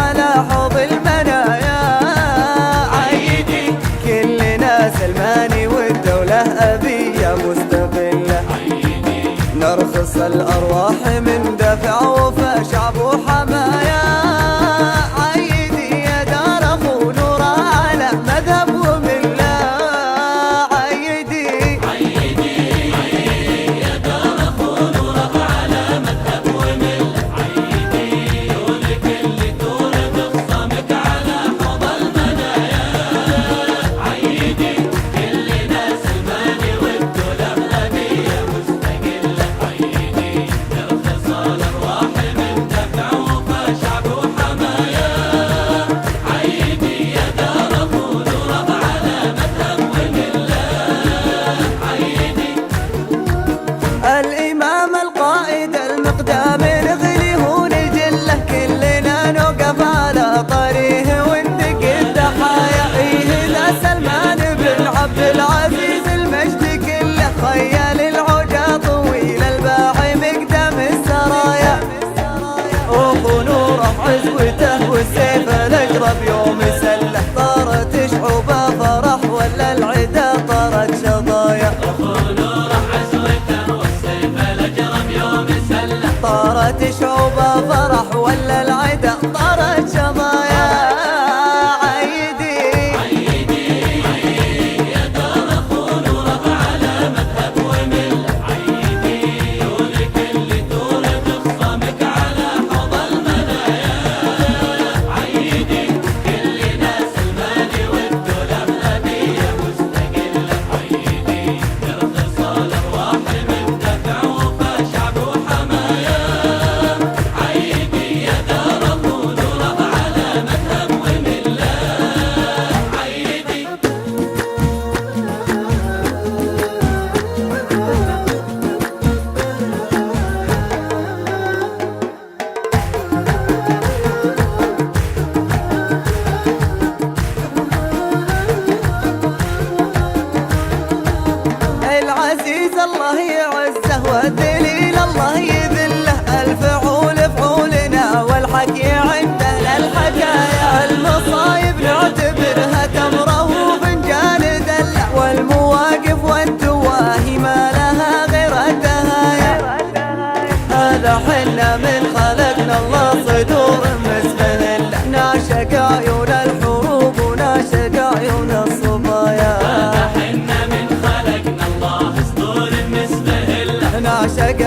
على حوض المنايا. عيدي كلنا سلماني والدولة أبية مستقلة. نرخص الأرواح من دفع وفا شعب وحمايا. عيدي يا دار أخو نور على مذهب وملة. عيدي يا دار أخو نور على مذهب وملة. عيدي دولك اللي تولد خصمك على حوض المنايا. عيدي كلنا سلماني والدولة أبية مستقلة. عيدي نرخص الأرواح من دفع وفا شعب وحمايا. عيدي يا دار أخو نور على مذهب وملة. عيدي الإمام القائد المقدام نغلي هو نجله. كلنا نوقف على طريه وندق الضحايا. إيه ذا سلمان بن عبد العزيز المجد كله. خيال العوجة طويل الباحي مقدام السرايا. أخو نوره عزوته والسيف الأجرب يوم سله. طارت شعوبه فرح ولا العدا طارت شظايا. طارت شعوبه فرح ولا العدا طارت شظايا. عيدي يا دار أخو نور على مذهب وملة. عيدي دولك اللي تولد خصمك على حوض المنايا. عيدي كلنا سلماني والدولة أبية مستقلة. عيدي نرخص الأرواح من دفع وفا شعب وحمايا. عيدي يا دار أخو نور على مذهب وملة. عيدي العزيز الله يعزه والذليل الله يذله. الفعول فعولنا والحكي عندنا الحكايا. المصايب نعتبرها تمره وفنجان دله. والمواقف والدواهي ما لها غير الدهايا. هذا حنا من خلقنا الله صدور مستهله. نعشق عيون الحروب ونعشق عيون الصبايا. حنا من خلقنا الله صدور مستهلة. نعشق